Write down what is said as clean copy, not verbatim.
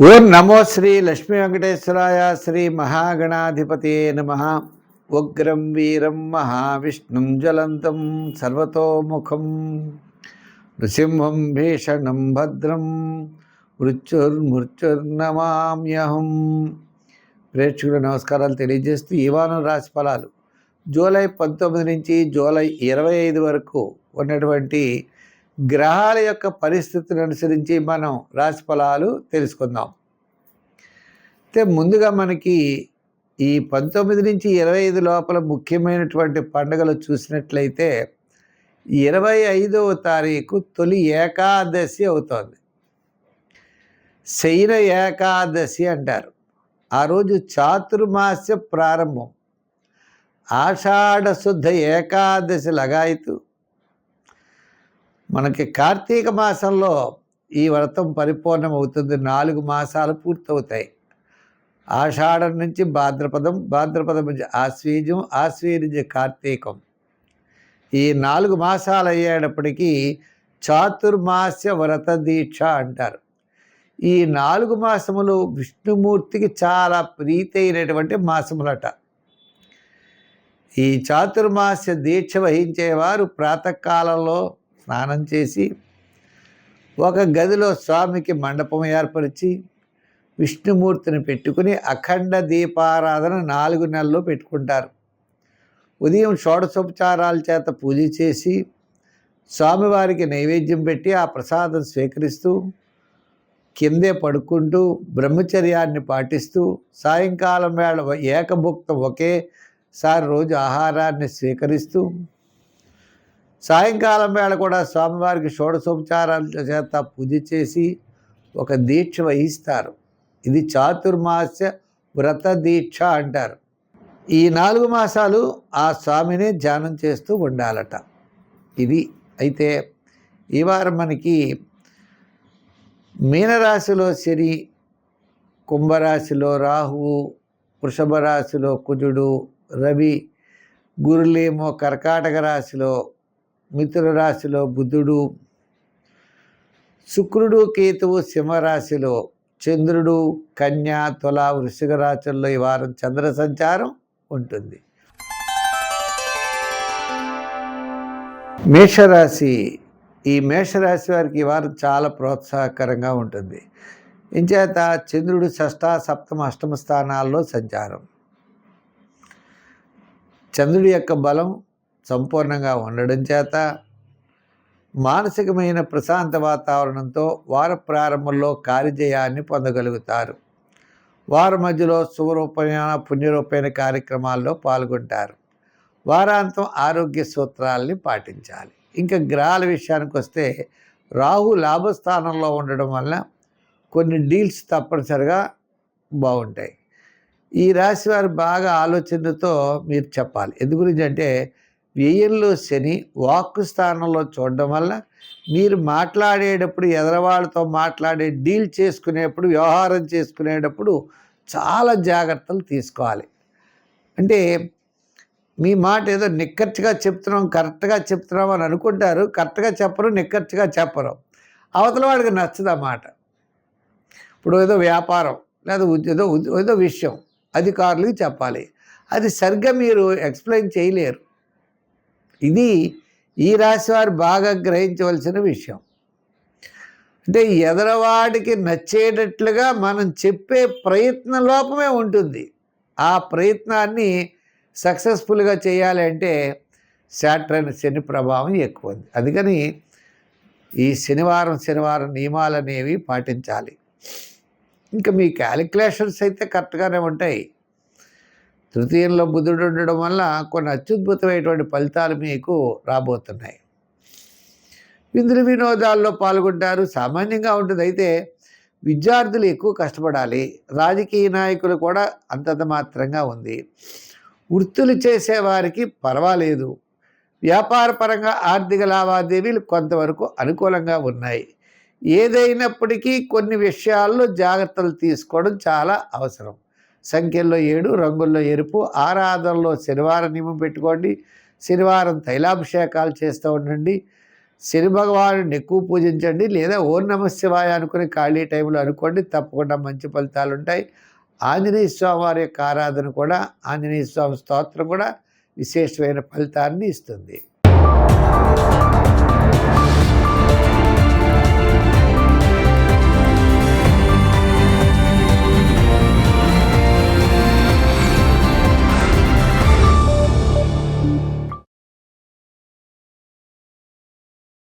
ఓం నమో శ్రీ లక్ష్మీ వెంకటేశ్వరాయ శ్రీ మహాగణాధిపతే నమః. ఉగ్రం వీరం మహావిష్ణుం జ్వలంతం సర్వతోముఖం నృసింహం భీషణం భద్రం మృత్యుర్నమామ్యహం. ప్రేక్షకుల నమస్కారాలు తెలియజేస్తూ ఈ వారం రాశి ఫలాలు జూలై 19 నుంచి జూలై 25 వరకు ఉన్నటువంటి గ్రహాల యొక్క పరిస్థితిని అనుసరించి మనం రాశి ఫలాలు తెలుసుకుందాం. అయితే ముందుగా మనకి ఈ 19 నుంచి 25 లోపల ముఖ్యమైనటువంటి పండుగలు చూసినట్లయితే 25వ తారీఖు తొలి ఏకాదశి అవుతోంది. శయన ఏకాదశి అంటారు. ఆ రోజు చాతుర్మాస్య ప్రారంభం. ఆషాఢ శుద్ధ ఏకాదశి లగాయతు. మనకి కార్తీక మాసంలో ఈ వ్రతం పరిపూర్ణం అవుతుంది. 4 మాసాలు పూర్తవుతాయి. ఆషాఢం నుంచి భాద్రపదం, భాద్రపదం నుంచి ఆశ్వీజం, ఆశ్వీజం నుంచి కార్తీకం. ఈ 4 మాసాలు అయ్యేటప్పటికీ చాతుర్మాస్య వ్రత దీక్ష అంటారు. ఈ 4 మాసములు విష్ణుమూర్తికి చాలా ప్రీతి అయినటువంటి మాసములట. ఈ చాతుర్మాస్య దీక్ష వహించేవారు ప్రాతకాలంలో స్నానం చేసి ఒక గదిలో స్వామికి మండపం ఏర్పరిచి విష్ణుమూర్తిని పెట్టుకుని అఖండ దీపారాధన 4 నెలలు పెట్టుకుంటారు. ఉదయం షోడశోపచారాల చేత పూజ చేసి స్వామివారికి నైవేద్యం పెట్టి ఆ ప్రసాదం స్వీకరిస్తూ కిందే పడుకుంటూ బ్రహ్మచర్యాన్ని పాటిస్తూ సాయంకాలం వేళ ఏకభుక్తం ఒకేసారి రోజు ఆహారాన్ని స్వీకరిస్తూ సాయంకాలం వేళ కూడా స్వామివారికి షోడశోపచారాల చేత పూజ చేసి ఒక దీక్ష వహిస్తారు. ఇది చాతుర్మాస్య వ్రత దీక్ష అంటారు. ఈ 4 మాసాలు ఆ స్వామిని ధ్యానం చేస్తూ ఉండాలట. ఇది అయితే ఈ వారం మనకి మీనరాశిలో శని, కుంభరాశిలో రాహువు, వృషభ రాశిలో కుజుడు, రవి, గురులేమో కర్కాటక రాశిలో, మిథున రాశిలో బుధుడు, శుక్రుడు, కేతువు సింహరాశిలో, చంద్రుడు కన్యా, తుల, వృశ్చిక రాశుల్లో ఈ వారం చంద్ర సంచారం ఉంటుంది. మేషరాశి. ఈ మేషరాశి వారికి ఈ వారం చాలా ప్రోత్సాహకరంగా ఉంటుంది. ఇంచేత చంద్రుడు 6వ, 7వ, 8వ స్థానాల్లో సంచారం. చంద్రుడి యొక్క బలం సంపూర్ణంగా ఉండడం చేత మానసికమైన ప్రశాంత వాతావరణంతో వార ప్రారంభంలో కార్యజయాన్ని పొందగలుగుతారు. వారం మధ్యలో శుభరూపమైన పుణ్యరూపమైన కార్యక్రమాల్లో పాల్గొంటారు. వారాంతం ఆరోగ్య సూత్రాలని పాటించాలి. ఇంకా గ్రహాల విషయానికి వస్తే రాహు లాభస్థానంలో ఉండడం వల్ల కొన్ని డీల్స్ తప్పనిసరిగా బాగుంటాయి. ఈ రాశి వారు బాగా ఆలోచనతో మీరు చెప్పాలి. ఎందు గురించి అంటే వ్యయంలో శని వాక్కు స్థానంలో చూడడం వల్ల మీరు మాట్లాడేటప్పుడు ఎదరవాళ్ళతో మాట్లాడే డీల్ చేసుకునేప్పుడు, వ్యవహారం చేసుకునేటప్పుడు చాలా జాగ్రత్తలు తీసుకోవాలి. అంటే మీ మాట ఏదో నిక్కచ్చిగా చెప్తున్నాం, కరెక్ట్గా చెప్తున్నాం అని అనుకుంటారు. కరెక్ట్గా చెప్పరు, నిక్కచ్చిగా చెప్పరు. అవతల వాడికి నచ్చదు ఆ మాట. ఇప్పుడు ఏదో వ్యాపారం లేదా ఏదో విషయం అధికారులకి చెప్పాలి. అది సరిగ్గా మీరు ఎక్స్ప్లెయిన్ చేయలేరు. ఇది ఈ రాశి వారు బాగా గ్రహించవలసిన విషయం. అంటే ఎదరవాడికి నచ్చేటట్లుగా మనం చెప్పే ప్రయత్న లోపమే ఉంటుంది. ఆ ప్రయత్నాన్ని సక్సెస్ఫుల్గా చేయాలి అంటే శాట్రైన శని ప్రభావం ఎక్కువ ఉంది. అందుకని ఈ శనివారం నియమాలు అనేవి పాటించాలి. ఇంకా మీ క్యాలిక్యులేషన్స్ అయితే కరెక్ట్గానే ఉంటాయి. తృతీయంలో బుధుడు ఉండడం వల్ల కొన్ని అత్యద్భుతమైనటువంటి ఫలితాలు మీకు రాబోతున్నాయి. విందులు వినోదాల్లో పాల్గొంటారు. సామాన్యంగా ఉంటుంది. అయితే విద్యార్థులు ఎక్కువ కష్టపడాలి. రాజకీయ నాయకులు కూడా అంతంత మాత్రంగా ఉంది. వృత్తులు చేసేవారికి పర్వాలేదు. వ్యాపారపరంగా ఆర్థిక లావాదేవీలు కొంతవరకు అనుకూలంగా ఉన్నాయి. ఏదైనప్పటికీ కొన్ని విషయాల్లో జాగ్రత్తలు తీసుకోవడం చాలా అవసరం. సంఖ్యల్లో 7, రంగుల్లో ఎరుపు. ఆరాధనలో శనివారం నియమం పెట్టుకోండి. శనివారం తైలాభిషేకాలు చేస్తూ ఉండండి. శని భగవానుడిని ఎక్కువ పూజించండి, లేదా ఓం నమః శివాయ అనుకుని ఖాళీ టైంలో అనుకోండి, తప్పకుండా మంచి ఫలితాలు ఉంటాయి. ఆంజనేయ స్వామి వారి యొక్క ఆరాధన కూడా, ఆంజనేయ స్వామి స్తోత్రం కూడా విశేషమైన ఫలితాన్ని ఇస్తుంది.